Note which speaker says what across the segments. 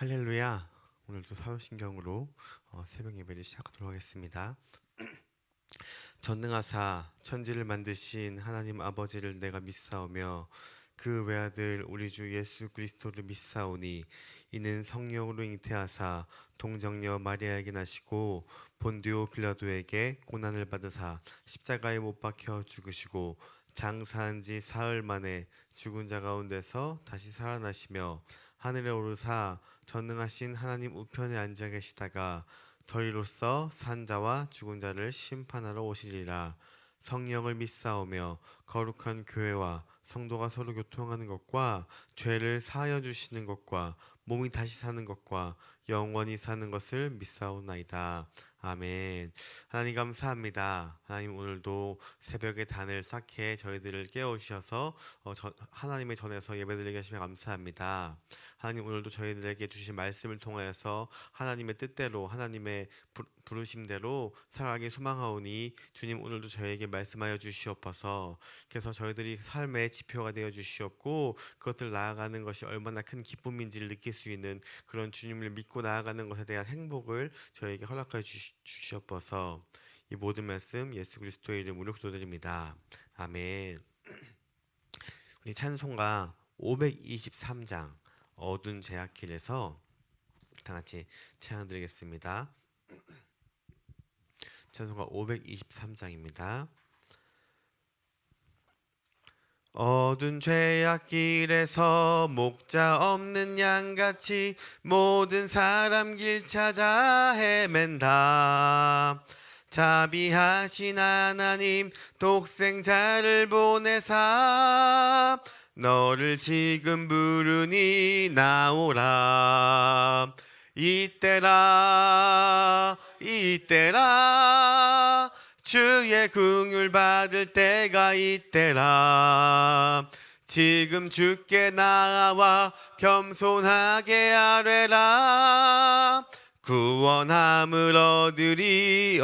Speaker 1: 할렐루야. 오늘도 사도신경으로 새벽 예배를 시작하도록 하겠습니다. 전능하사 천지를 만드신 하나님 아버지를 내가 믿사오며 그 외아들 우리 주 예수 그리스도를 믿사오니 이는 성령으로 잉태하사 동정녀 마리아에게 나시고 본디오 빌라도에게 고난을 받으사 십자가에 못 박혀 죽으시고 장사한 지 사흘 만에 죽은 자 가운데서 다시 살아나시며 하늘에 오르사 전능하신 하나님 우편에 앉아 계시다가 저희로서 산 자와 죽은 자를 심판하러 오시리라. 성령을 믿사오며 거룩한 교회와 성도가 서로 교통하는 것과 죄를 사하여 주시는 것과 몸이 다시 사는 것과 영원히 사는 것을 믿사오나이다. 아멘. 하나님 감사합니다. 하나님 오늘도 새벽의 단을 쌓게 저희들을 깨우셔서 하나님의 전에서 예배드리게 하시며 감사합니다. 하나님 오늘도 저희들에게 주신 말씀을 통하여서 하나님의 뜻대로 하나님의 부르심대로 살아가기 소망하오니 주님 오늘도 저에게 말씀하여 주시옵소서. 그래서 저희들이 삶의 지표가 되어 주시옵고 그것들 나아가는 것이 얼마나 큰 기쁨인지를 느낄 수 있는 그런 주님을 믿고 나아가는 것에 대한 행복을 저에게 허락하여 주시옵소서. 이 모든 말씀 예수 그리스도의 이름으로 기도드립니다. 아멘. 우리 찬송가 523장 어두운 제약길에서 다 같이 찬양 드리겠습니다. 찬송가 523장입니다. 어두운 죄악길에서 목자 없는 양같이 모든 사람 길 찾아 헤맨다. 자비하신 하나님 독생자를 보내사 너를 지금 부르니 나오라. 이때라 주의 긍휼 받을 때가 이때라. 지금 주께 나와 겸손하게 아뢰라. 구원함을 얻으리.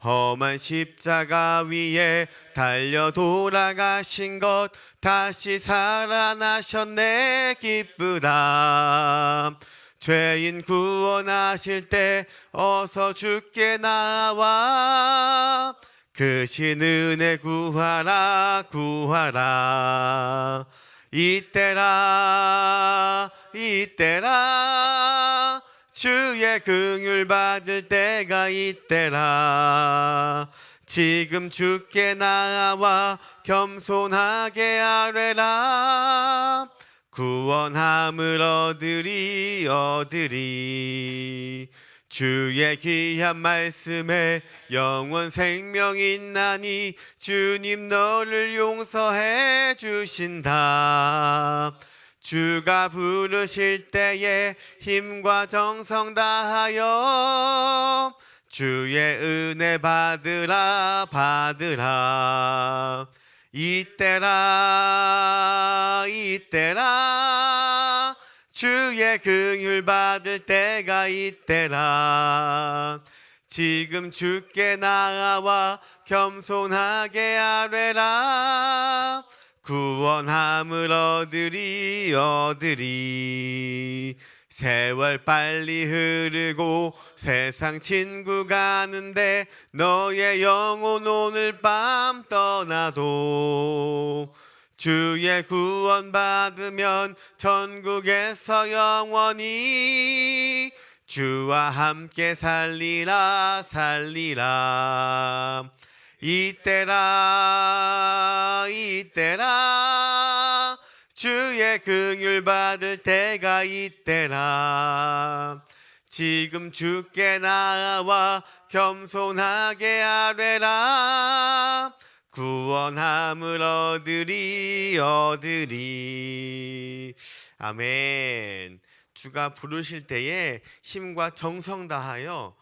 Speaker 1: 험한 십자가 위에 달려 돌아가신 것 다시 살아나셨네 기쁘다. 죄인 구원하실 때 어서 주께 나와 그 신 은혜 구하라. 이때라 주의 긍휼 받을 때가 이때라. 지금 주께 나와 겸손하게 아뢰라. 구원함을 얻으리. 주의 귀한 말씀에 영원 생명이 있나니 주님 너를 용서해 주신다. 주가 부르실 때에 힘과 정성 다하여 주의 은혜 받으라. 이때라 주의 긍휼 받을 때가 이때라. 지금 주께 나와 겸손하게 아뢰라. 구원함을 얻으리. 세월 빨리 흐르고 세상 친구 가는데 너의 영혼 오늘 밤 떠나도 주의 구원 받으면 천국에서 영원히 주와 함께 살리라. 이때라 주의 긍휼 받을 때가 이때라. 지금 주께 나와 겸손하게 아뢰라. 구원함을 얻으리. 아멘. 주가 부르실 때에 힘과 정성 다하여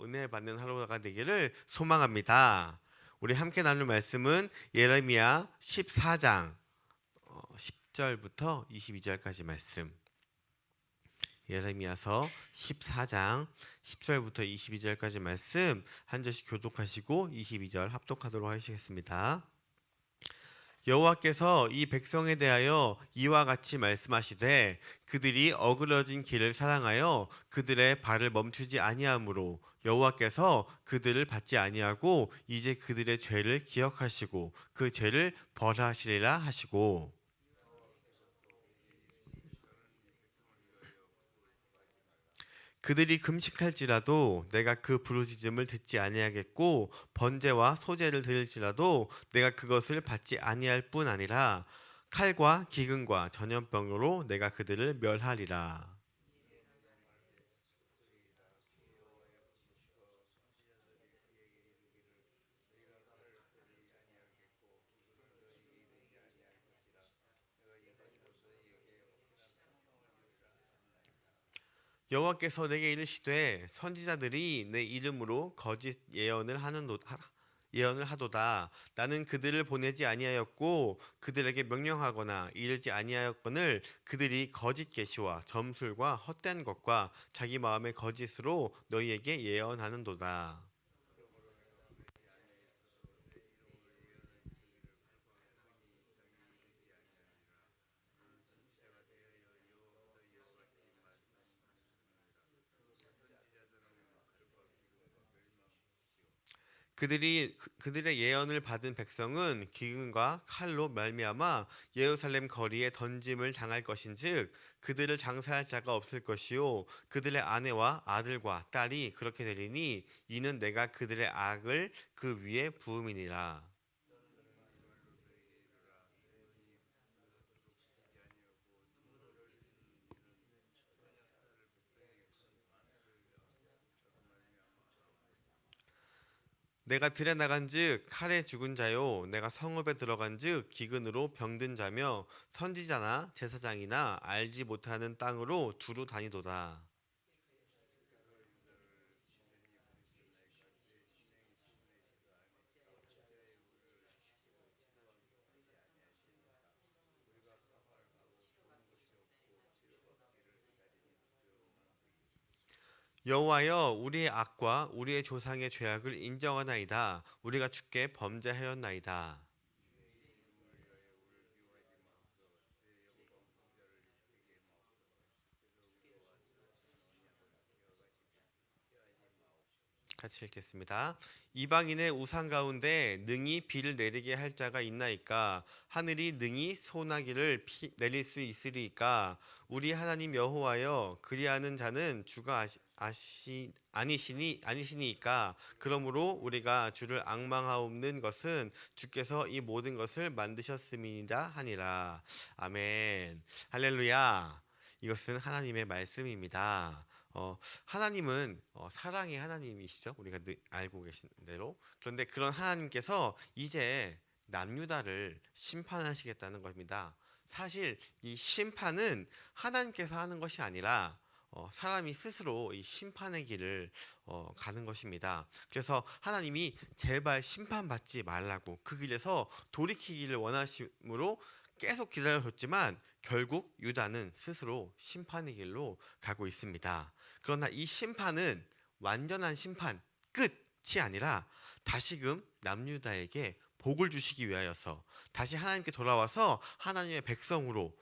Speaker 1: 은혜 받는 하루가 되기를 소망합니다. 우리 함께 나눌 말씀은 예레미야 14장 10절부터 22절까지 말씀. 예레미야서 14장 10절부터 22절까지 말씀 한 절씩 교독하시고 22절 합독하도록 하시겠습니다. 여호와께서 이 백성에 대하여 이와 같이 말씀하시되 그들이 어그러진 길을 사랑하여 그들의 발을 멈추지 아니하므로 여호와께서 그들을 받지 아니하고 이제 그들의 죄를 기억하시고 그 죄를 벌하시리라 하시고. 그들이 금식할지라도 내가 그 부르짖음을 듣지 아니하겠고 번제와 소제를 드릴지라도 내가 그것을 받지 아니할 뿐 아니라 칼과 기근과 전염병으로 내가 그들을 멸하리라. 여호와께서 내게 이르시되 선지자들이 내 이름으로 거짓 예언을 하도다. 나는 그들을 보내지 아니하였고 그들에게 명령하거나 이르지 아니하였거늘 그들이 거짓 계시와 점술과 헛된 것과 자기 마음의 거짓으로 너희에게 예언하는도다. 그들의 예언을 받은 백성은 기근과 칼로 말미암아 예루살렘 거리에 던짐을 당할 것인즉 그들을 장사할 자가 없을 것이요 그들의 아내와 아들과 딸이 그렇게 되리니 이는 내가 그들의 악을 그 위에 부음이니라. 내가 들에 나간즉 칼에 죽은 자요 내가 성읍에 들어간즉 기근으로 병든 자며 선지자나 제사장이나 알지 못하는 땅으로 두루 다니도다. 여호와여 우리의 악과 우리의 조상의 죄악을 인정하나이다. 우리가 주께 범죄하였나이다. 같이 읽겠습니다. 이방인의 우상 가운데 능히 비를 내리게 할 자가 있나이까? 하늘이 능히 소나기를 내릴 수 있으리까? 우리 하나님 여호와여 그리하는 자는 주가 아니시니까. 그러므로 우리가 주를 앙망하옵는 것은 주께서 이 모든 것을 만드셨음이니라 하니라. 아멘. 할렐루야. 이것은 하나님의 말씀입니다. 하나님은 사랑의 하나님이시죠. 우리가 알고 계신 대로. 그런데 그런 하나님께서 이제 남유다를 심판하시겠다는 겁니다. 사실 이 심판은 하나님께서 하는 것이 아니라 사람이 스스로 이 심판의 길을 가는 것입니다. 그래서 하나님이 제발 심판받지 말라고 그 길에서 돌이키기를 원하심으로 계속 기다려줬지만 결국 유다는 스스로 심판의 길로 가고 있습니다. 그러나 이 심판은 완전한 심판 끝이 아니라 다시금 남유다에게 복을 주시기 위하여서 다시 하나님께 돌아와서 하나님의 백성으로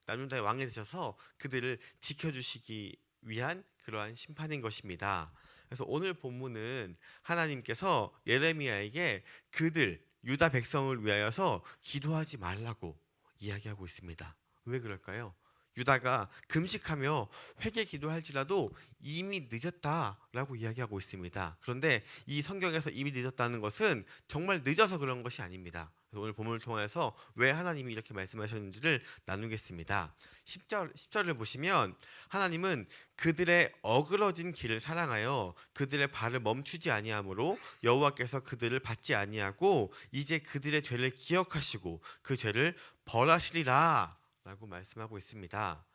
Speaker 1: 남유다의 왕이 되셔서 그들을 지켜주시기 위한 그러한 심판인 것입니다. 그래서 오늘 본문은 하나님께서 예레미야에게 그들 유다 백성을 위하여서 기도하지 말라고 이야기하고 있습니다. 왜 그럴까요? 유다가 금식하며 회개 기도할지라도 이미 늦었다라고 이야기하고 있습니다. 그런데 이 성경에서 이미 늦었다는 것은 정말 늦어서 그런 것이 아닙니다. 오늘 본문을 통해서 왜 하나님이 이렇게 말씀하셨는지를 나누겠습니다. 10절을 보시면 하나님은 그들의 어그러진 길을 사랑하여 그들의 발을 멈추지 아니하므로 여호와께서 그들을 받지 아니하고 이제 그들의 죄를 기억하시고 그 죄를 벌하시리라 라고 말씀하고 있습니다.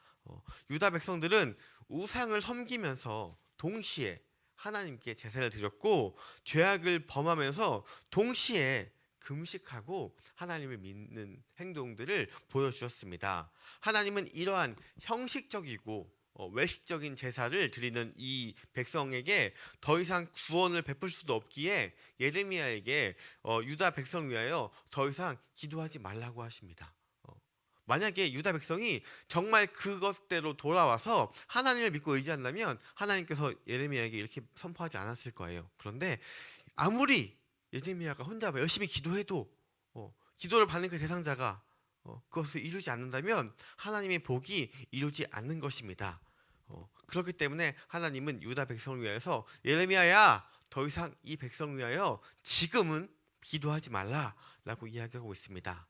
Speaker 1: 유다 백성들은 우상을 섬기면서 동시에 하나님께 제사를 드렸고 죄악을 범하면서 동시에 금식하고 하나님을 믿는 행동들을 보여주셨습니다. 하나님은 이러한 형식적이고 외식적인 제사를 드리는 이 백성에게 더 이상 구원을 베풀 수도 없기에 예레미야에게 유다 백성 위하여 더 이상 기도하지 말라고 하십니다. 만약에 유다 백성이 정말 그것대로 돌아와서 하나님을 믿고 의지한다면 하나님께서 예레미야에게 이렇게 선포하지 않았을 거예요. 그런데 아무리 예레미야가 혼자 열심히 기도해도 기도를 받는 그 대상자가 그것을 이루지 않는다면 하나님의 복이 이루지 않는 것입니다. 그렇기 때문에 하나님은 유다 백성을 위하여서 예레미야야 더 이상 이 백성을 위하여 지금은 기도하지 말라라고 이야기하고 있습니다.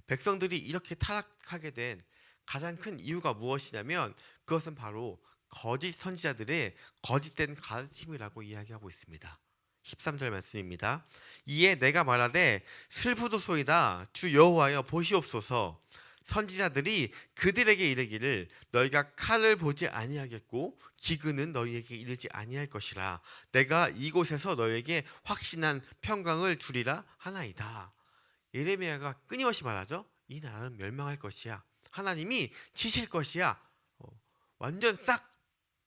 Speaker 1: 백성들이 이렇게 타락하게 된 가장 큰 이유가 무엇이냐면 그것은 바로 거짓 선지자들의 거짓된 가르침이라고 이야기하고 있습니다. 13절 말씀입니다. 이에 내가 말하되 슬프도소이다 주 여호와여 보시옵소서 선지자들이 그들에게 이르기를 너희가 칼을 보지 아니하겠고 기근은 너희에게 이르지 아니할 것이라 내가 이곳에서 너희에게 확신한 평강을 주리라 하나이다. 예레미야가 끊임없이 말하죠. 이 나라는 멸망할 것이야. 하나님이 치실 것이야. 완전 싹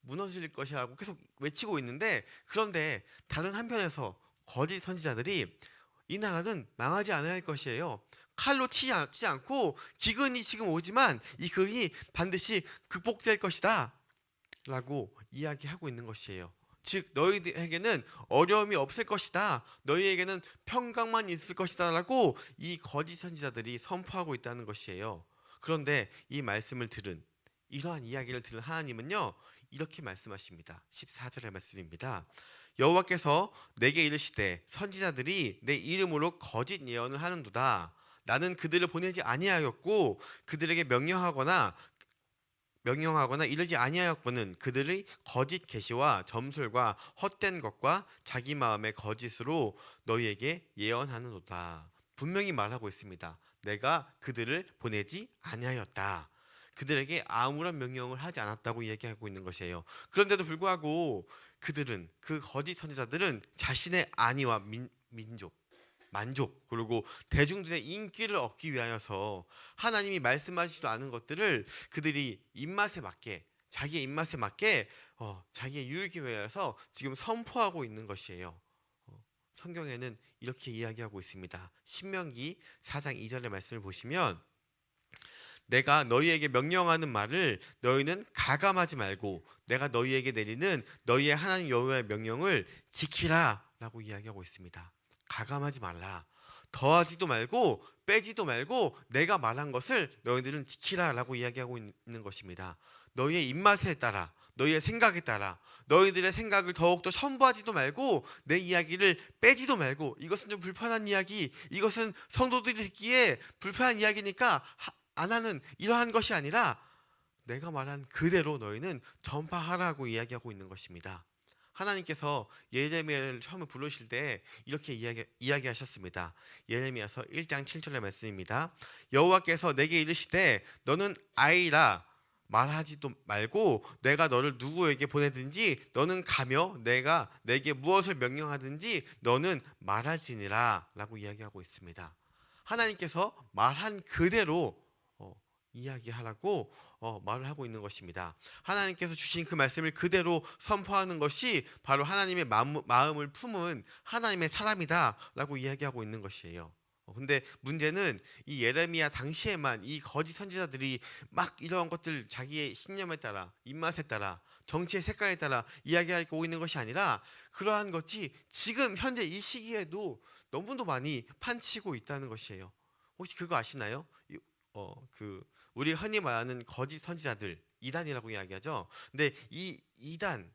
Speaker 1: 무너질 것이라고 계속 외치고 있는데 그런데 다른 한편에서 거짓 선지자들이 이 나라는 망하지 않아야 할 것이에요. 칼로 치지 않고 기근이 지금 오지만 이 기근이 반드시 극복될 것이다 라고 이야기하고 있는 것이에요. 즉 너희에게는 어려움이 없을 것이다. 너희에게는 평강만 있을 것이다 라고 이 거짓 선지자들이 선포하고 있다는 것이에요. 그런데 이 말씀을 들은 이러한 이야기를 들은 하나님은요 이렇게 말씀하십니다. 14절의 말씀입니다. 여호와께서 내게 이르시되 선지자들이 내 이름으로 거짓 예언을 하는도다. 나는 그들을 보내지 아니하였고 그들에게 명령하거나 이르지 아니하였거늘 그들의 거짓 계시와 점술과 헛된 것과 자기 마음의 거짓으로 너희에게 예언하는도다. 분명히 말하고 있습니다. 내가 그들을 보내지 아니하였다. 그들에게 아무런 명령을 하지 않았다고 얘기하고 있는 것이에요. 그런데도 불구하고 그들은 그 거짓 선지자들은 자신의 안위와 만족 그리고 대중들의 인기를 얻기 위하여서 하나님이 말씀하시지도 않은 것들을 그들이 입맛에 맞게 자기의 입맛에 맞게 자기의 유익에 위하여서 지금 선포하고 있는 것이에요. 성경에는 이렇게 이야기하고 있습니다. 신명기 4장 2절의 말씀을 보시면 내가 너희에게 명령하는 말을 너희는 가감하지 말고 내가 너희에게 내리는 너희의 하나님 여호와의 명령을 지키라 라고 이야기하고 있습니다. 가감하지 말라. 더하지도 말고 빼지도 말고 내가 말한 것을 너희들은 지키라 라고 이야기하고 있는 것입니다. 너희의 입맛에 따라 너희의 생각에 따라 너희들의 생각을 더욱더 첨부하지도 말고 내 이야기를 빼지도 말고 이것은 좀 불편한 이야기 이것은 성도들이 듣기에 불편한 이야기니까 안 하는 이러한 것이 아니라 내가 말한 그대로 너희는 전파하라고 이야기하고 있는 것입니다. 하나님께서 예레미야를 처음에 부르실 때 이렇게 이야기하셨습니다. 예레미야서 1장 7절의 말씀입니다. 여호와께서 내게 이르시되 너는 아이라 말하지도 말고 내가 너를 누구에게 보내든지 너는 가며 내가 내게 무엇을 명령하든지 너는 말할지니라 라고 이야기하고 있습니다. 하나님께서 말한 그대로 이야기하라고 말을 하고 있는 것입니다. 하나님께서 주신 그 말씀을 그대로 선포하는 것이 바로 하나님의 마음을 품은 하나님의 사람이다 라고 이야기하고 있는 것이에요. 근데 문제는 이 예레미야 당시에만 이 거짓 선지자들이 막 이러한 것들 자기의 신념에 따라 입맛에 따라 정치의 색깔에 따라 이야기하고 있는 것이 아니라 그러한 것이 지금 현재 이 시기에도 너무도 많이 판치고 있다는 것이에요. 혹시 그거 아시나요? 우리 흔히 말하는 거짓 선지자들 이단이라고 이야기하죠. 근데 이 이단을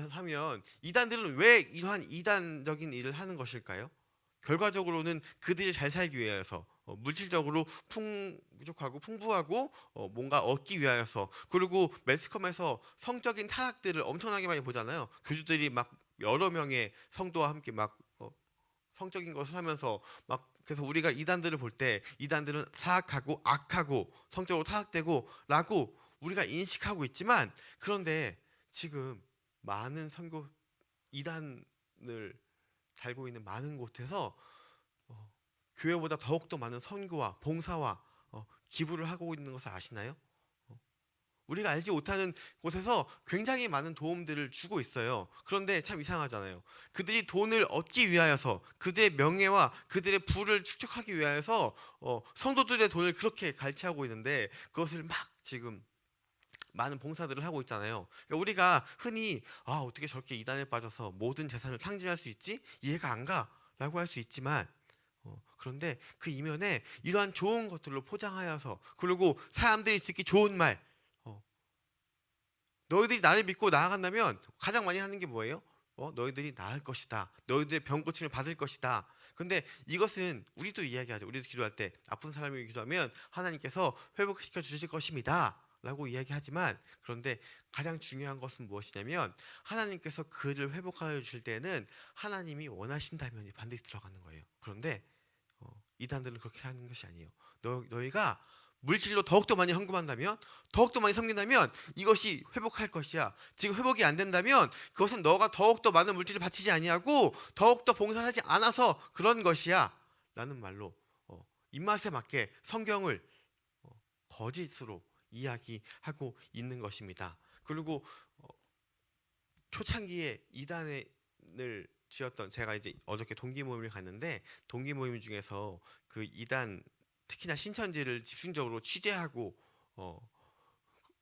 Speaker 1: 하면 이단들은 왜 이러한 이단적인 일을 하는 것일까요? 결과적으로는 그들이 잘 살기 위해서 물질적으로 풍족하고 풍부하고 뭔가 얻기 위하여서 그리고 매스컴에서 성적인 타락들을 엄청나게 많이 보잖아요. 교주들이 막 여러 명의 성도와 함께 막 성적인 것을 하면서 막 그래서 우리가 이단들을 볼 때 이단들은 사악하고 악하고 성적으로 타락되고 라고 우리가 인식하고 있지만 그런데 지금 많은 선교 이단을 달고 있는 많은 곳에서 교회보다 더욱더 많은 선교와 봉사와 기부를 하고 있는 것을 아시나요? 우리가 알지 못하는 곳에서 굉장히 많은 도움들을 주고 있어요. 그런데 참 이상하잖아요. 그들이 돈을 얻기 위하여서 그들의 명예와 그들의 부를 축적하기 위하여서 성도들의 돈을 그렇게 갈취하고 있는데 그것을 막 지금 많은 봉사들을 하고 있잖아요. 그러니까 우리가 흔히 어떻게 저렇게 이단에 빠져서 모든 재산을 탕진할 수 있지? 이해가 안 가라고 할 수 있지만 그런데 그 이면에 이러한 좋은 것들로 포장하여서 그리고 사람들이 듣기 좋은 말 너희들이 나를 믿고 나아간다면 가장 많이 하는 게 뭐예요? 너희들이 나을 것이다. 너희들의 병 고침을 받을 것이다. 근데 이것은 우리도 이야기하죠. 우리도 기도할 때 아픈 사람에게 기도하면 하나님께서 회복시켜 주실 것입니다. 라고 이야기하지만 그런데 가장 중요한 것은 무엇이냐면 하나님께서 그를 회복하여 주실 때에는 하나님이 원하신다면 반드시 들어가는 거예요. 그런데 이단들은 그렇게 하는 것이 아니에요. 너희가 물질로 더욱더 많이 헌금한다면 더욱더 많이 섬긴다면 이것이 회복할 것이야. 지금 회복이 안 된다면 그것은 너가 더욱더 많은 물질을 바치지 아니하고 더욱더 봉사를 하지 않아서 그런 것이야 라는 말로 입맛에 맞게 성경을 거짓으로 이야기하고 있는 것입니다. 그리고 초창기에 이단을 지었던 제가 이제 어저께 동기 모임을 갔는데 동기 모임 중에서 그 이단 특히나 신천지를 집중적으로 취재하고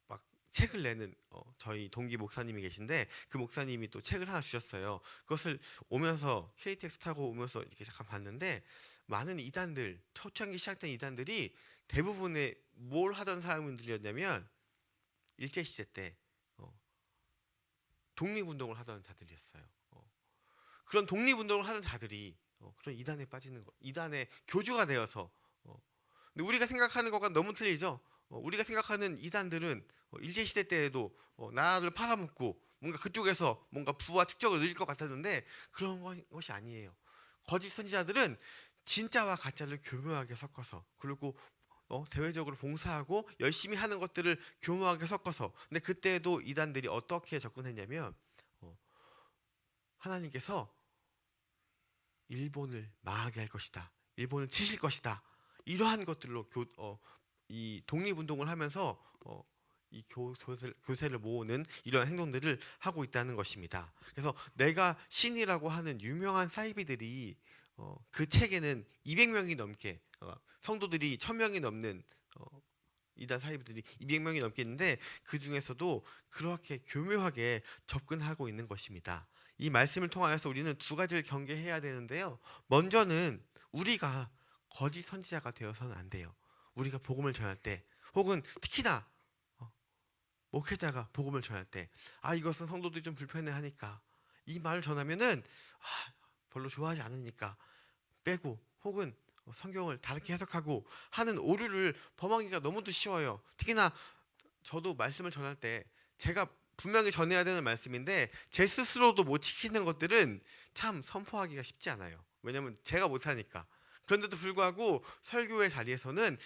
Speaker 1: 막 책을 내는 저희 동기 목사님이 계신데 그 목사님이 또 책을 하나 주셨어요. 그것을 오면서 KTX 타고 오면서 이렇게 잠깐 봤는데 많은 이단들 초창기 시작된 이단들이 대부분의 뭘 하던 사람들이었냐면 일제시대 때 독립운동을 하던 자들이었어요. 그런 독립운동을 하던 자들이 그런 이단에 빠지는 거, 이단의 교주가 되어서 근데 우리가 생각하는 것과 너무 틀리죠. 우리가 생각하는 이단들은 일제시대 때에도 나라를 팔아먹고 뭔가 그쪽에서 뭔가 부와 축적을 누릴 것 같았는데 그런 것이 아니에요. 거짓 선지자들은 진짜와 가짜를 교묘하게 섞어서 그리고 대외적으로 봉사하고 열심히 하는 것들을 교묘하게 섞어서 근데 그때도 이단들이 어떻게 접근했냐면 하나님께서 일본을 망하게 할 것이다. 일본을 치실 것이다. 이러한 것들로 이 독립운동을 하면서 이 교세를 모으는 이러한 행동들을 하고 있다는 것입니다. 그래서 내가 신이라고 하는 유명한 사이비들이 그 책에는 200명이 넘게 성도들이 1000명이 넘는 이단 사이비들이 200명이 넘겠는데 그 중에서도 그렇게 교묘하게 접근하고 있는 것입니다. 이 말씀을 통하여서 우리는 두 가지를 경계해야 되는데요. 먼저는 우리가 거짓 선지자가 되어서는 안 돼요. 우리가 복음을 전할 때 혹은 특히나 목회자가 복음을 전할 때 이것은 성도들이 좀 불편해하니까 이 말을 전하면은 별로 좋아하지 않으니까 빼고 혹은 성경을 다르게 해석하고 하는 오류를 범하기가 너무도 쉬워요. 특히나 저도 말씀을 전할 때 제가 분명히 전해야 되는 말씀인데 제 스스로도 못 지키는 것들은 참 선포하기가 쉽지 않아요. 왜냐하면 제가 못하니까. 그런데도 불구하고 설교의 자리에서는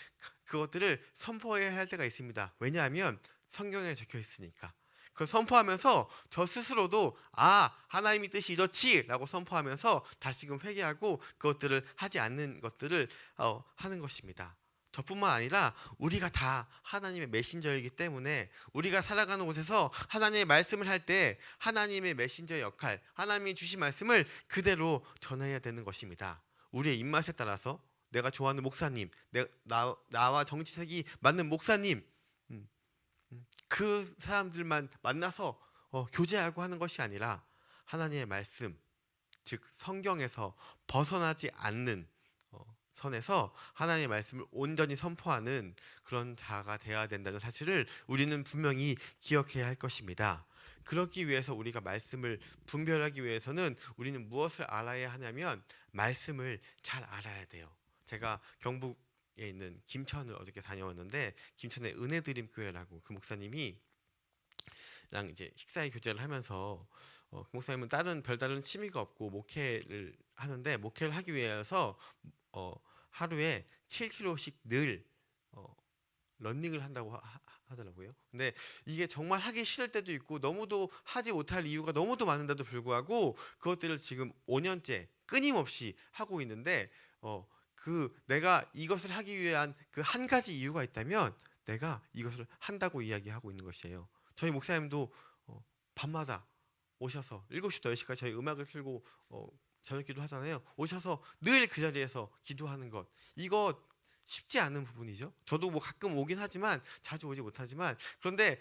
Speaker 1: 그것들을 선포해야 할 때가 있습니다. 왜냐하면 성경에 적혀 있으니까. 그걸 선포하면서 저 스스로도 하나님의 뜻이 이렇지 라고 선포하면서 다시금 회개하고 그것들을 하지 않는 것들을 하는 것입니다. 저뿐만 아니라 우리가 다 하나님의 메신저이기 때문에 우리가 살아가는 곳에서 하나님의 말씀을 할 때 하나님의 메신저의 역할, 하나님이 주신 말씀을 그대로 전해야 되는 것입니다. 우리의 입맛에 따라서 내가 좋아하는 목사님, 나와 정치색이 맞는 목사님 그 사람들만 만나서 교제하고 하는 것이 아니라 하나님의 말씀, 즉 성경에서 벗어나지 않는 선에서 하나님의 말씀을 온전히 선포하는 그런 자가 되어야 된다는 사실을 우리는 분명히 기억해야 할 것입니다. 그렇기 위해서 우리가 말씀을 분별하기 위해서는 우리는 무엇을 알아야 하냐면 말씀을 잘 알아야 돼요. 제가 경북에 있는 김천을 어저께 다녀왔는데 김천의 은혜드림 교회라고 그 목사님이 랑 이제 식사회 교제를 하면서 그 목사님은 별다른 취미가 없고 목회를 하는데 목회를 하기 위해서 하루에 7km씩 늘 러닝을 한다고 하더라고요. 근데 이게 정말 하기 싫을 때도 있고 너무도 하지 못할 이유가 너무도 많은데도 불구하고 그것들을 지금 5년째 끊임없이 하고 있는데 내가 이것을 하기 위한 그 한 가지 이유가 있다면 내가 이것을 한다고 이야기하고 있는 것이에요. 저희 목사님도 밤마다 오셔서 7시부터 10시까지 저희 음악을 틀고 저녁 기도 하잖아요. 오셔서 늘 그 자리에서 기도하는 것, 이거 쉽지 않은 부분이죠. 저도 뭐 가끔 오긴 하지만 자주 오지 못하지만, 그런데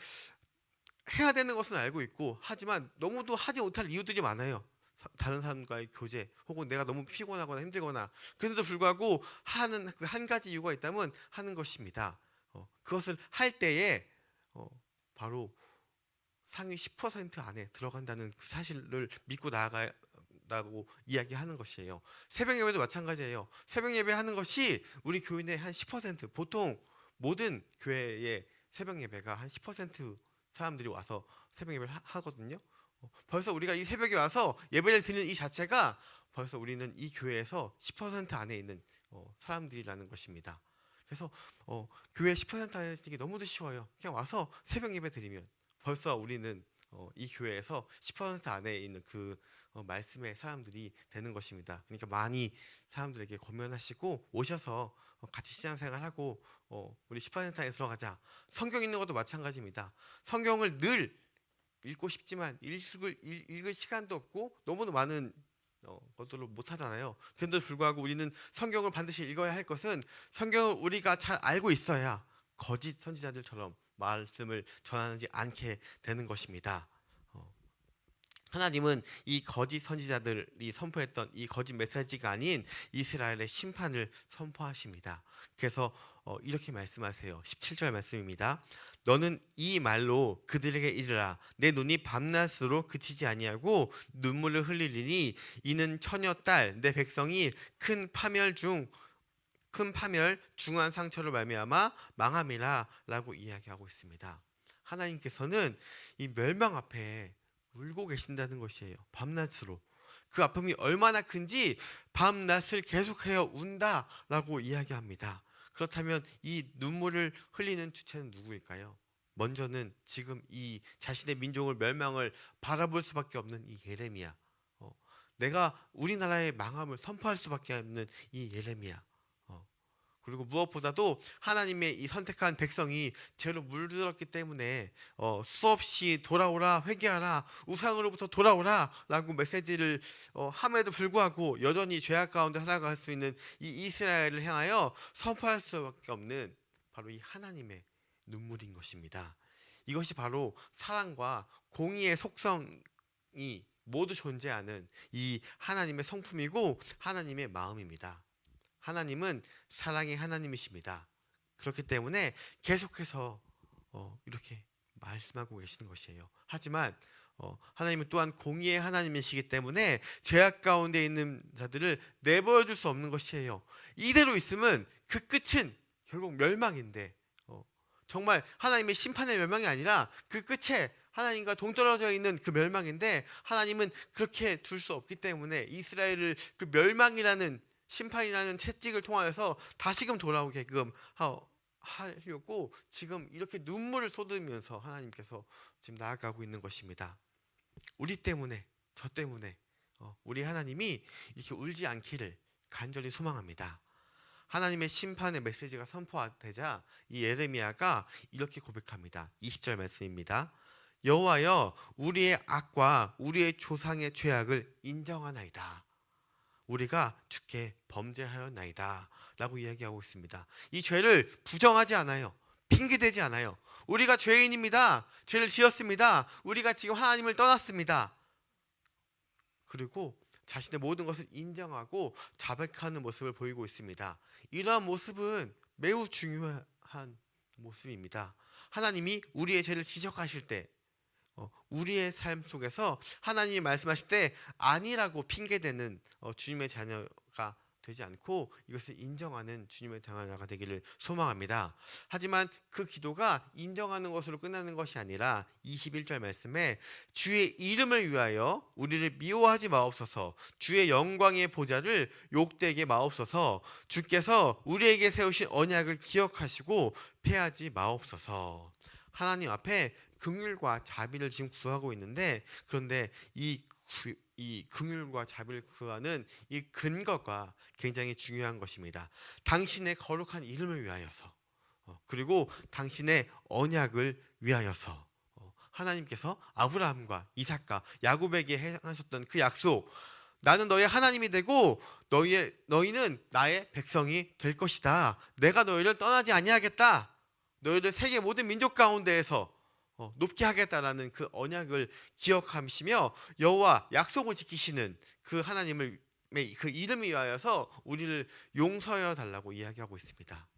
Speaker 1: 해야 되는 것은 알고 있고, 하지만 너무도 하지 못할 이유들이 많아요. 다른 사람과의 교제, 혹은 내가 너무 피곤하거나 힘들거나. 그런데도 불구하고 하는 그 한 가지 이유가 있다면 하는 것입니다. 그것을 할 때에 바로 상위 10% 안에 들어간다는 그 사실을 믿고 나아가고 이야기하는 것이에요. 새벽 예배도 마찬가지예요. 새벽 예배 하는 것이 우리 교인의 한 10%, 보통 모든 교회의 새벽 예배가 한 10% 사람들이 와서 새벽 예배를 하거든요. 벌써 우리가 이 새벽에 와서 예배를 드리는 이 자체가 벌써 우리는 이 교회에서 10% 안에 있는 사람들이라는 것입니다. 그래서 교회 10% 안에 있기 너무도 쉬워요. 그냥 와서 새벽 예배 드리면 벌써 우리는 이 교회에서 10% 안에 있는 그 말씀의 사람들이 되는 것입니다. 그러니까 많이 사람들에게 권면하시고 오셔서 같이 신앙생활하고 우리 10% 안에 들어가자. 성경 읽는 것도 마찬가지입니다. 성경을 늘 읽고 싶지만 읽을 시간도 없고 너무도 많은 것들을 못 하잖아요. 그런데도 불구하고 우리는 성경을 반드시 읽어야 할 것은, 성경을 우리가 잘 알고 있어야 거짓 선지자들처럼 말씀을 전하지 않게 되는 것입니다. 하나님은 이 거짓 선지자들이 선포했던 이 거짓 메시지가 아닌 이스라엘의 심판을 선포하십니다. 그래서 이렇게 말씀하세요. 17절 말씀입니다. 너는 이 말로 그들에게 이르라. 내 눈이 밤낮으로 그치지 아니하고 눈물을 흘리리니 이는 처녀 딸 내 백성이 큰 파멸 중한 상처를 말미암아 망함이라 라고 이야기하고 있습니다. 하나님께서는 이 멸망 앞에 울고 계신다는 것이에요. 밤낮으로. 그 아픔이 얼마나 큰지 밤낮을 계속하여 운다라고 이야기합니다. 그렇다면 이 눈물을 흘리는 주체는 누구일까요? 먼저는 지금 이 자신의 민족을 멸망을 바라볼 수밖에 없는 이 예레미야. 내가 우리나라의 망함을 선포할 수밖에 없는 이 예레미야. 그리고 무엇보다도 하나님의 이 선택한 백성이 죄로 물들었기 때문에 수없이 돌아오라, 회개하라, 우상으로부터 돌아오라 라고 메시지를 함에도 불구하고 여전히 죄악 가운데 살아갈 수 있는 이 이스라엘을 향하여 선포할 수밖에 없는 바로 이 하나님의 눈물인 것입니다. 이것이 바로 사랑과 공의의 속성이 모두 존재하는 이 하나님의 성품이고 하나님의 마음입니다. 하나님은 사랑의 하나님이십니다. 그렇기 때문에 계속해서 이렇게 말씀하고 계시는 것이에요. 하지만 하나님은 또한 공의의 하나님이시기 때문에 죄악 가운데 있는 자들을 내버려 둘 수 없는 것이에요. 이대로 있으면 그 끝은 결국 멸망인데, 정말 하나님의 심판의 멸망이 아니라 그 끝에 하나님과 동떨어져 있는 그 멸망인데, 하나님은 그렇게 둘 수 없기 때문에 이스라엘을 그 멸망이라는 심판이라는 채찍을 통하여서 다시금 돌아오게끔 하려고 지금 이렇게 눈물을 쏟으면서 하나님께서 지금 나아가고 있는 것입니다. 우리 때문에, 저 때문에 우리 하나님이 이렇게 울지 않기를 간절히 소망합니다. 하나님의 심판의 메시지가 선포되자 이 예레미야가 이렇게 고백합니다. 20절 말씀입니다. 여호와여, 우리의 악과 우리의 조상의 죄악을 인정하나이다. 우리가 주께 범죄하였나이다 라고 이야기하고 있습니다. 이 죄를 부정하지 않아요. 핑계대지 않아요. 우리가 죄인입니다. 죄를 지었습니다. 우리가 지금 하나님을 떠났습니다. 그리고 자신의 모든 것을 인정하고 자백하는 모습을 보이고 있습니다. 이러한 모습은 매우 중요한 모습입니다. 하나님이 우리의 죄를 지적하실 때, 우리의 삶 속에서 하나님이 말씀하실 때 아니라고 핑계대는 주님의 자녀가 되지 않고 이것을 인정하는 주님의 자녀가 되기를 소망합니다. 하지만 그 기도가 인정하는 것으로 끝나는 것이 아니라 21절 말씀에 주의 이름을 위하여 우리를 미워하지 마옵소서, 주의 영광의 보좌를 욕되게 마옵소서, 주께서 우리에게 세우신 언약을 기억하시고 패하지 마옵소서. 하나님 앞에 긍휼과 자비를 지금 구하고 있는데, 그런데 이 긍휼과 자비를 구하는 이 근거가 굉장히 중요한 것입니다. 당신의 거룩한 이름을 위하여서, 그리고 당신의 언약을 위하여서 하나님께서 아브라함과 이삭과 야곱에게 행하셨던 그 약속, 나는 너의 하나님이 되고 너희는 나의 백성이 될 것이다. 내가 너희를 떠나지 아니하겠다. 너희를 세계 모든 민족 가운데에서 높게 하겠다라는 그 언약을 기억하시며 여호와 약속을 지키시는 그 하나님을 그 이름을 위하여서 우리를 용서하여 달라고 이야기하고 있습니다.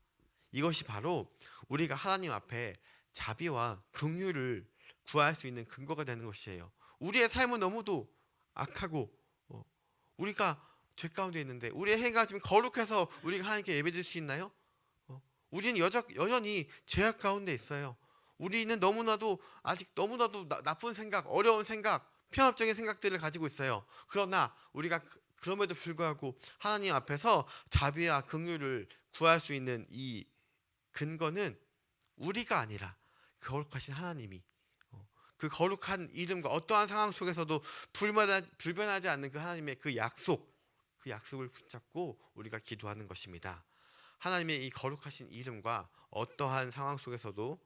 Speaker 1: 이것이 바로 우리가 하나님 앞에 자비와 긍휼을 구할 수 있는 근거가 되는 것이에요. 우리의 삶은 너무도 악하고 우리가 죄 가운데 있는데 우리의 행위가 지금 거룩해서 우리가 하나님께 예배드릴 수 있나요? 우리는 여전히 죄악 가운데 있어요. 우리는 아직 너무나도 나쁜 생각, 어려운 생각, 편협적인 생각들을 가지고 있어요. 그러나 우리가 그럼에도 불구하고 하나님 앞에서 자비와 긍휼을 구할 수 있는 이 근거는 우리가 아니라 거룩하신 하나님이 그 거룩한 이름과 어떠한 상황 속에서도 불변하지 않는 그 하나님의 그 약속을 붙잡고 우리가 기도하는 것입니다. 하나님의 이 거룩하신 이름과 어떠한 상황 속에서도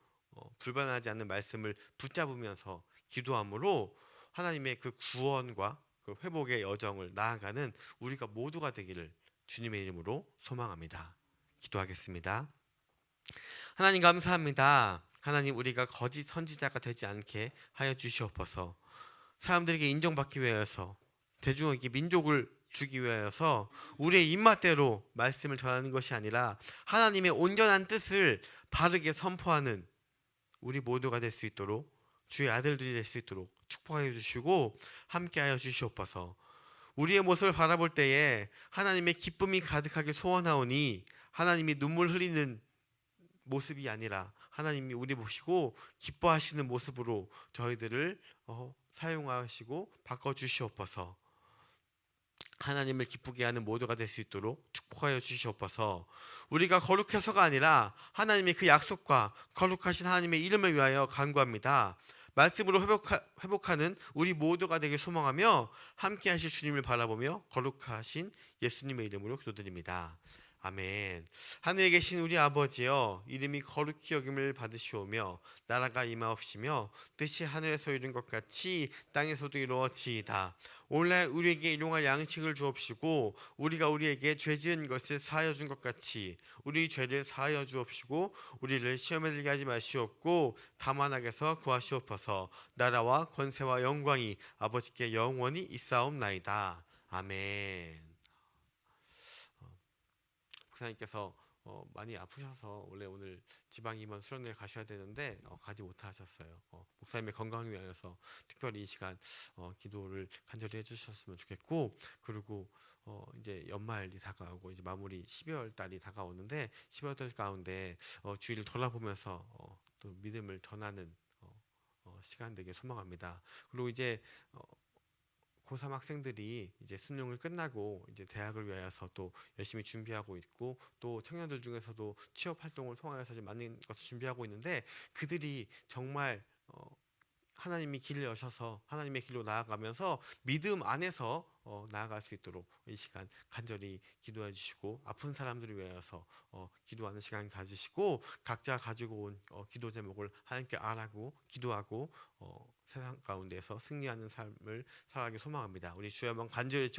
Speaker 1: 불변하지 않는 말씀을 붙잡으면서 기도함으로 하나님의 그 구원과 그 회복의 여정을 나아가는 우리가 모두가 되기를 주님의 이름으로 소망합니다. 기도하겠습니다. 하나님 감사합니다. 하나님, 우리가 거짓 선지자가 되지 않게 하여 주시옵소서. 사람들에게 인정받기 위하여서, 대중에게 민족을 주기 위하여서 우리의 입맛대로 말씀을 전하는 것이 아니라 하나님의 온전한 뜻을 바르게 선포하는 우리 모두가 될 수 있도록, 주의 아들들이 될 수 있도록 축복하여 주시고 함께하여 주시옵소서. 우리의 모습을 바라볼 때에 하나님의 기쁨이 가득하게 소원하오니 하나님이 눈물 흘리는 모습이 아니라 하나님이 우리 보시고 기뻐하시는 모습으로 저희들을 사용하시고 바꿔주시옵소서. 하나님을 기쁘게 하는 모두가 될 수 있도록 축복하여 주시옵소서. 우리가 거룩해서가 아니라 하나님의 그 약속과 거룩하신 하나님의 이름을 위하여 간구합니다. 말씀으로 회복하는 우리 모두가 되길 소망하며 함께 하실 주님을 바라보며 거룩하신 예수님의 이름으로 기도드립니다. 아멘. 하늘에 계신 우리 아버지여, 이름이 거룩히 여김을 받으시오며 나라가 임하옵시며 뜻이 하늘에서 이룬 것 같이 땅에서도 이루어지이다. 오늘날 우리에게 일용할 양식을 주옵시고 우리가 우리에게 죄 지은 것을 사하여 준 것 같이 우리 죄를 사하여 주옵시고 우리를 시험에 들게 하지 마시옵고 다만 악에서 구하시옵소서. 나라와 권세와 영광이 아버지께 영원히 있사옵나이다. 아멘. 목사님께서 많이 아프셔서 원래 오늘 지방임원 수련회를 가셔야 되는데 가지 못하셨어요. 목사님의 건강을 위하여서 특별히 이 시간 기도를 간절히 해주셨으면 좋겠고, 그리고 이제 연말이 다가오고 이제 마무리 12월 달이 다가오는데 12월 달 가운데 주의를 돌아보면서 또 믿음을 전하는 시간 되길 소망합니다. 그리고 이제 고3 학생들이 이제 수능을 끝나고 이제 대학을 위하여서 또 열심히 준비하고 있고, 또 청년들 중에서도 취업 활동을 통하여서 지금 많은 것을 준비하고 있는데, 그들이 정말 하나님이 길을 여셔서 하나님의 길로 나아가면서 믿음 안에서 나아갈 수 있도록 이 시간 간절히 기도해 주시고, 아픈 사람들을 위하여서 기도하는 시간 가지시고, 각자 가지고 온 기도 제목을 하나님께 아뢰고 기도하고 세상 가운데서 승리하는 삶을 살아가기 소망합니다. 우리 주여 한번 간절히